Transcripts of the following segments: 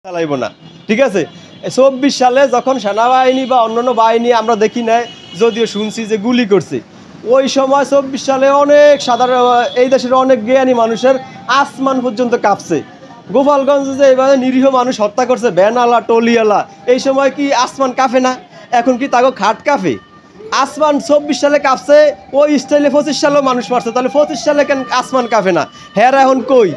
চালাইব না। ঠিক আছে, 24 সালে যখন সেনাবাহিনী বা অন্যান্য বাহিনী আমরা দেখি নাই, যদিও শুনছি যে গুলি করছে, ওই সময় 24 সালে অনেক সাধারণ এই দেশের অনেক জ্ঞানী মানুষের আসমান পর্যন্ত কাঁপছে। গোপালগঞ্জে যে এইভাবে নিরীহ মানুষ হত্যা করছে, ভ্যানওয়ালা টলিওয়ালা, এই সময় কি আসমান কাঁপে না? এখন কি তাকে খাট কাঁপে? আসমান 24 সালে কাঁপছে, ওই স্টাইলে 25 সালেও মানুষ মারছে, তাহলে 25 সালে কেন আসমান কাঁপে না? হ্যাঁ, এখন কই?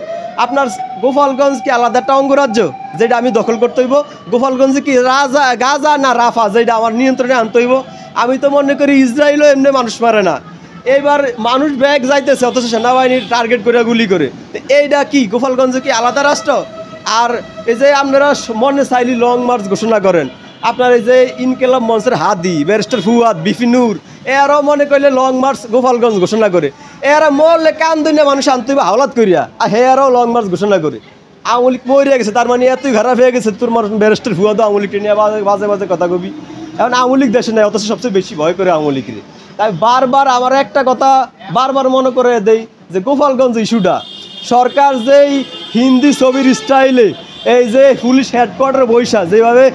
আপনার গোপালগঞ্জ কি আলাদা একটা অঙ্গরাজ্য যেটা আমি দখল করতে হইব? গোপালগঞ্জে কি রাজা গাজা না রাফা যেটা আমার নিয়ন্ত্রণে আনতে হইব? আমি তো মনে করি ইসরায়েলও এমনি মানুষ মারে না। এইবার মানুষ ব্যাগ যাইতেছে, অথচ সেনাবাহিনীর টার্গেট করে গুলি করে। এইটা কি গোপালগঞ্জে কি আলাদা রাষ্ট্র? আর এই যে আপনারা মনে চাইলি লং মার্চ ঘোষণা করেন, আপনার এই যে ইনকেলাব মঞ্চের হাদি, ব্যারিস্টার ফুয়াদ, বিপিনুর, এরাও মনে করলে লং মার্চ গোপালগঞ্জ ঘোষণা করে। এরা মরলে কান দুনিয়া মানুষ আনতে হবে হাওলাত করিয়া, আর হেয়ারাও লং মার্চ ঘোষণা করে। আওয়ামী লীগ মরিয়া গেছে, তার মানে এতই খারাপ হয়ে গেছে তোর ব্যারিস্টার ফুয়াদ আওয়ামী লীগকে নিয়ে বাজে বাজে কথা কবি। এখন আওয়ামী লীগ দেশে নেই, অথচ সবচেয়ে বেশি ভয় করে আওয়ামী লীগের। তাই বারবার আমার একটা কথা বারবার মনে করে দেই যে গোপালগঞ্জ ইস্যুটা সরকার যেই হিন্দি ছবির স্টাইলে এই যে পুলিশ হেডকোয়ার্টার বৈশা যেভাবে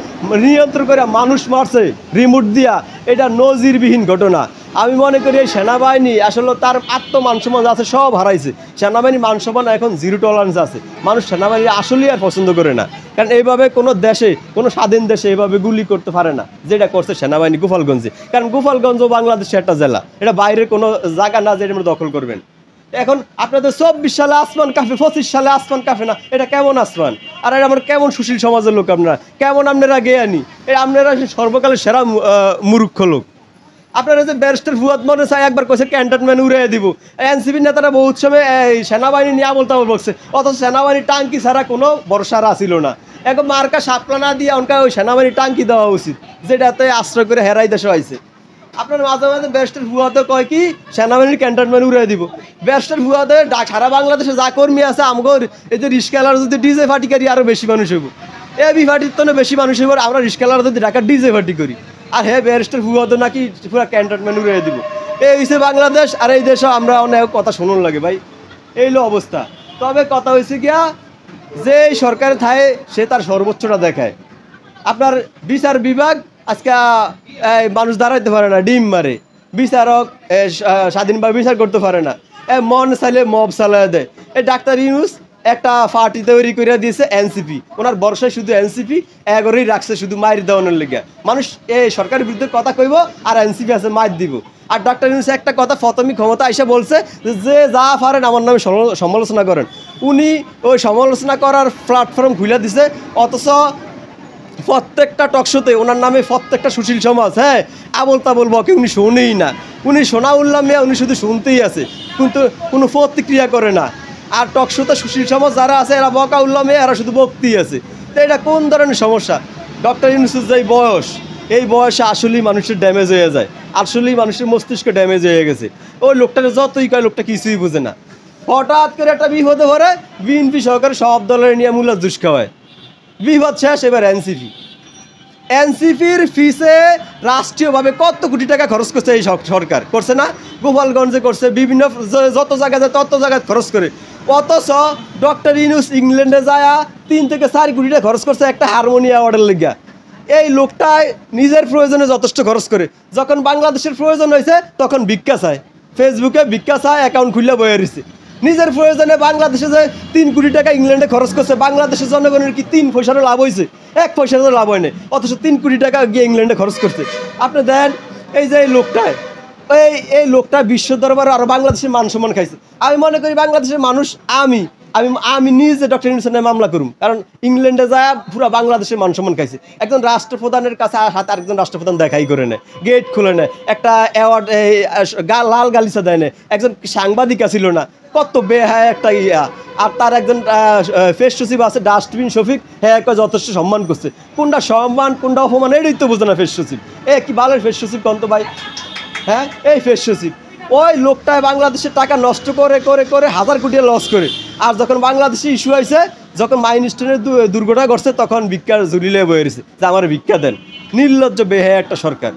নিয়ন্ত্রণ করে মানুষ মারছে রিমোট দিয়া, এটা নজিরবিহীন ঘটনা। আমি মনে করি এই সেনাবাহিনী আসলে তার আত্মমানসম্মান আছে সব হারাইছে। সেনাবাহিনী মানসম্মান এখন জিরো টলারেন্স আছে। মানুষ সেনাবাহিনী আসলেই আর পছন্দ করে না, কারণ এইভাবে কোনো দেশে, কোনো স্বাধীন দেশে এইভাবে গুলি করতে পারে না যেটা করছে সেনাবাহিনী গোপালগঞ্জে। কারণ গোপালগঞ্জ বাংলাদেশের একটা জেলা, এটা বাইরের কোনো জায়গা না যেটা আমরা দখল করবেন। এখন আপনাদের 24 সালে আসমান কাঁপে, 25 সালে আসমান কাঁপে না, এটা কেমন আসমান? আর এটা আমার কেমন সুশীল সমাজের লোক আপনারা, কেমন আপনারা জ্ঞানী? এটা আপনারা সর্বকালের সেরা মূর্খ লোক। আপনারা যে ব্যারিস্টার ফুয়াদ মনে চাই একবার কইছে ক্যান্টনমেন্ট উড়িয়ে দিব, এনসিপির নেতারা বহুত সময় সেনাবাহিনী নিয়ে বলতে বলছে, অথচ সেনাবাহিনী টাঙ্কি ছাড়া কোনো ভরসা আসিল না। এখন মার্কা সাপলা না দিয়ে অনকা ওই সেনাবাহিনী টাঙ্কি দেওয়া উচিত, যেটাতে আশ্রয় করে হেরাই দেশে হয়েছে। আপনার মাঝে মাঝে ব্যারিস্টার ফুয়াদে কয় কি সেনাবাহিনীর ক্যান্টনমেন্ট উড়িয়ে দিব। ব্যারিস্টার ফুয়াদে সারা বাংলাদেশে যা কর্মী আছে আমগর এই যে রিস্কালার যদি ডিজে ফাটি করি আরও বেশি মানুষ হইব, এ বি ফাটির তো বেশি মানুষ হইব। আমরা রিস্কালার যদি ঢাকার ডিজে ফাটি করি, আর হ্যাঁ ব্যারিস্টার ফুয়াদে নাকি পুরো ক্যান্টনমেন্ট উড়িয়ে দিব। এই হচ্ছে বাংলাদেশ, আর এই দেশে আমরা অনেক কথা শুনুন লাগে ভাই, এইলো অবস্থা। তবে কথা হয়েছে গিয়া যে সরকার থায় সে তার সর্বোচ্চটা দেখায়। আপনার বিচার বিভাগ আজকে মানুষ দাঁড়াইতে পারে না, ডিম মারে। বিচারক স্বাধীনভাবে বিচার করতে পারে না, মন চাইলে মব চালায় দেয়। এই ডাক্তার ইউনুস একটা পার্টি তৈরি করে দিয়েছে এনসিপি, ওনার বর্ষায় শুধু এনসিপি এগোরেই রাখছে শুধু মায়ের দেওয়ানোর লেগে। মানুষ এই সরকারের বিরুদ্ধে কথা কইব আর এনসিপি আছে মায়ের দিব। আর ডাক্তার ইউনুস একটা কথা প্রথমই ক্ষমতা এসে বলছে যে যা পারেন আমার নামে সমালোচনা করেন। উনি ওই সমালোচনা করার প্ল্যাটফর্ম খুলে দিছে, অথচ প্রত্যেকটা টকশোতে ওনার নামে প্রত্যেকটা সুশীল সমাজ আবল তাবল বকে, উনি শোনেই না। উনি শোনা উল্লাম মিয়া, উনি শুধু শুনতেই আছে, কিন্তু কোনো প্রতিক্রিয়া করে না। আর টকশোতে সুশীল সমাজ যারা আছে এরা বকা উল্লাম মিয়া, এরা শুধু বকতেই আছে। তো এটা কোন ধরনের সমস্যা? ডক্টর ইউনূসের যে বয়স, এই বয়সে আসলেই মানুষের ড্যামেজ হয়ে যায়, আসলেই মানুষের মস্তিষ্ক ড্যামেজ হয়ে গেছে। ওই লোকটাকে যতই কয় লোকটা কিছুই বুঝে না। হঠাৎ করে একটা বিপদে ভরে বিএনপি সরকার সব দলের নিয়ে মূল্য জুস খাওয়ায়। বিপদ শেষ, এবার এনসিপির ফিসে রাষ্ট্রীয়ভাবে কত কোটি টাকা খরচ করছে এই সরকার, করছে না? গোপালগঞ্জে করছে, বিভিন্ন যত জায়গায় যায় তত জায়গায় খরচ করে। অথচ ডক্টর ইউনূস ইংল্যান্ডে যায় 3 থেকে 4 কোটি টাকা খরচ করছে একটা হারমোনিয়াম অ্যাওয়ার্ডের লেগা। এই লোকটাই নিজের প্রয়োজনে যথেষ্ট খরচ করে, যখন বাংলাদেশের প্রয়োজন হয়েছে তখন ভিক্ষা চায়, ফেসবুকে ভিক্ষা চায়, অ্যাকাউন্ট খুলে বয়ে রয়েছে। নিজের প্রয়োজনে বাংলাদেশে যে 3 কোটি টাকা ইংল্যান্ডে খরচ করছে, বাংলাদেশের জনগণের কি 3 পয়সারও লাভ হয়েছে? 1 পয়সারও লাভ হয়নি, অথচ 3 কোটি টাকা গিয়ে ইংল্যান্ডে খরচ করছে। আপনি দেন এই যে এই লোকটায়, এই লোকটা বিশ্ব দরবারে আরও বাংলাদেশের মান সম্মান খাইছে। আমি মনে করি বাংলাদেশের মানুষ, আমি আমি আমি নিজে ডক্টর ইউনূসের নামে মামলা করুম, কারণ ইংল্যান্ডে যায় পুরো বাংলাদেশের মান সম্মান খাইছে। একজন রাষ্ট্রপ্রধানের কাছে হাতে আরেকজন রাষ্ট্রপ্রধান দেখাই করে নেয়, গেট খুলে নেয়, একটা অ্যাওয়ার্ড লাল গালিচা দেয় না, একজন সাংবাদিক ছিল না, কত বেহায় একটা ইয়া। আর তার একজন ফেস সচিব আছে ডাস্টবিন শফিক, হ্যাঁ যথেষ্ট সম্মান করছে। কোনটা সম্মান কোনটা অপমান এটাই তো বোঝে না ফেস সচিব। কি ভালোর ফেস সচিব কন্ত ভাই? এই ফেস সচিব ওই লোকটায় বাংলাদেশের টাকা নষ্ট করে করে করে 1000 কোটি লস করে। আর যখন বাংলাদেশে ইস্যু হয়েছে, যখন মাইনস্টোনের দুর্ঘটনা ঘটছে, তখন ভিক্ষার ঝুলিলে বয়ে রয়েছে যে আমার ভিক্ষা দেন। নির্লজ্জ বেহায়া একটা সরকার।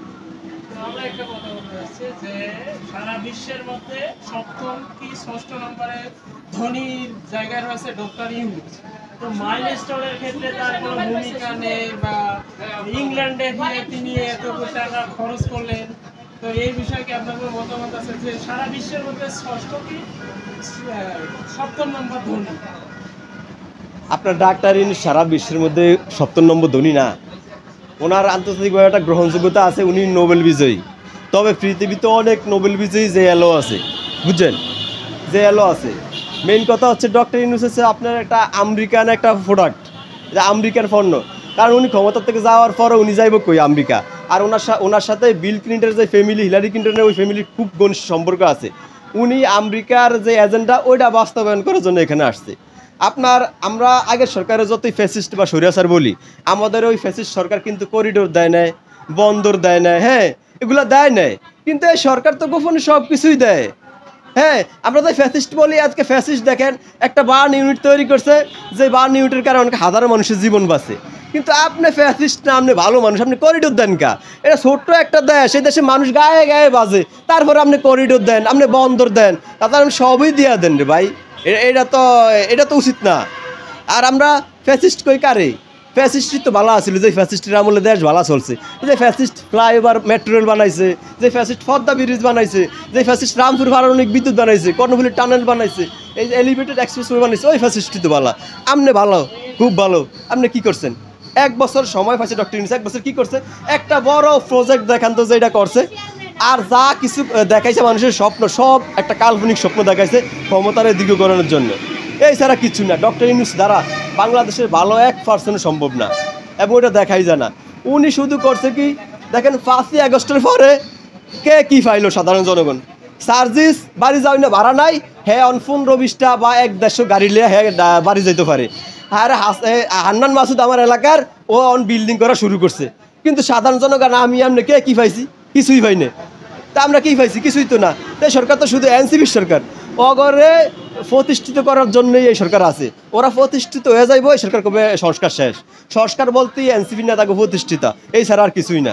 সারা বিশ্বের মধ্যে 7ম কি 6ষ্ঠ নম্বরে ধনীর জায়গায় রয়েছে ডক্টর ইউনূস। তো মাইলস্টোনের ক্ষেত্রে তার কোনো ভূমিকা নেই, বা ইংল্যান্ডে গিয়ে তিনি এত টাকা খরচ করলেন, তো এই বিষয়ে কি আপনার কোনো মতামত আছে যে সারা বিশ্বের মধ্যে ষষ্ঠ কি সপ্তম নম্বর ধনী? আপনার ডাক্তার ইনি সারা বিশ্বের মধ্যে ৭০ নম্বর ধনী না, ওনার আন্তর্জাতিকভাবে একটা গ্রহণযোগ্যতা আছে, উনি নোবেল বিজয়ী। তবে পৃথিবীতে অনেক নোবেল বিজয়ী জেএলও আছে, বুঝছেন, জেএলও আছে। মেইন কথা হচ্ছে ডক্টর ইউনূস হচ্ছে আপনার একটা আমেরিকান একটা প্রোডাক্ট, এটা আমেরিকান পণ্য। কারণ উনি ক্ষমতা থেকে যাওয়ার পরে উনি যাইব কই আমেরিকা, আর ওনার সাথে বিল ক্লিন্টনের যে ফ্যামিলি, হিলারি ক্লিন্টনের ওই ফ্যামিলির খুব ঘনিষ্ঠ সম্পর্ক আছে। উনি আমেরিকার যে এজেন্ডা ওইটা বাস্তবায়ন করার জন্য এখানে আসছে। আমরা আগের সরকারের যতই ফ্যাসিস্ট বা স্বৈরাচার বলি, আমাদের ওই ফ্যাসিস্ট সরকার কিন্তু করিডোর দেয় নাই, বন্দর দেয় নাই, হ্যাঁ এগুলো দেয় নাই, কিন্তু এই সরকার তো গোপনে সব কিছুই দেয়। হ্যাঁ, আমরা তো ফ্যাসিস্ট বলি, আজকে ফ্যাসিস্ট দেখেন একটা বার্ন ইউনিট তৈরি করছে, যে বার্ন ইউনিটের কারণে হাজারো মানুষের জীবন বাঁচে। কিন্তু আপনি ফ্যাসিস্ট না, আপনি ভালো মানুষ, আপনি করিডোর দেন কা? এটা ছোট্ট একটা দেশ, সেই দেশে মানুষ গায়ে গায়ে বাজে, তারপরে আপনি করিডোর দেন, আপনি বন্দর দেন, তারপর আপনি সবই দিয়া দেন রে ভাই। এটা তো উচিত না। আর আমরা ফ্যাসিস্ট কই কারে? ফ্যাসিস্টই তো ভালো আছিল, যে ফ্যাসিস্টের আমলে দেশ ভালো চলছে, যে ফ্যাসিস্ট ফ্লাইওভার মেট্রো রেল বানাইছে, যে ফ্যাসিস্ট পদ্মা ব্রিজ বানাইছে, যে ফ্যাসিস্ট রামপুর পারমাণবিক বিদ্যুৎ বানাইছে, কর্ণফুলী টানেল বানাইছে, এই যে এলিভেটেড এক্সপ্রেসওয়ে বানাইছে, ওই ফ্যাসিস্টই তো ভালো। আপনি ভালো, খুব ভালো। আপনি কি করছেন? 1 বছর সময় পাইছে ডক্টর ইউনূস, 1 বছর কি করছে? একটা বড় প্রজেক্ট দেখান তো যে এটা করছে। আর যা কিছু দেখাইছে মানুষের স্বপ্ন, সব একটা কাল্পনিক স্বপ্ন দেখাইছে ক্ষমতার দীর্ঘকরণের জন্য, এই ছাড়া কিছু না। ডক্টর ইউনূস দ্বারা বাংলাদেশের ভালো 1% সম্ভব না, এবং ওটা দেখাই যায় না। উনি শুধু করছে কি দেখেন, 5ই আগস্টের পরে কে কি পাইলো? সাধারণ জনগণ সার্জিস বাড়ি যাওয়াই না, ভাড়া নাই, হ্যাঁ অন 15-20টা বা 1-150 গাড়ি লিয়ে হ্যাঁ বাড়ি যেতে পারে। আর হান্নান মাসুদ আমার এলাকার ও অন বিল্ডিং করা শুরু করছে, কিন্তু সাধারণ জনগণ আমি আমনে কে কি পাইছি? কিছুই পাই না। তা আমরা কি পাইছি? কিছুই তো না। তাই সরকার তো শুধু এনসিপির সরকার, অগরে প্রতিষ্ঠিত করার জন্যই এই সরকার আছে। ওরা প্রতিষ্ঠিত হয়ে যাইব, এই সরকার কবে সংস্কার শেষ। সংস্কার বলতেই এনসিপি নেতাকে প্রতিষ্ঠিত, এই ছাড়া আর কিছুই না।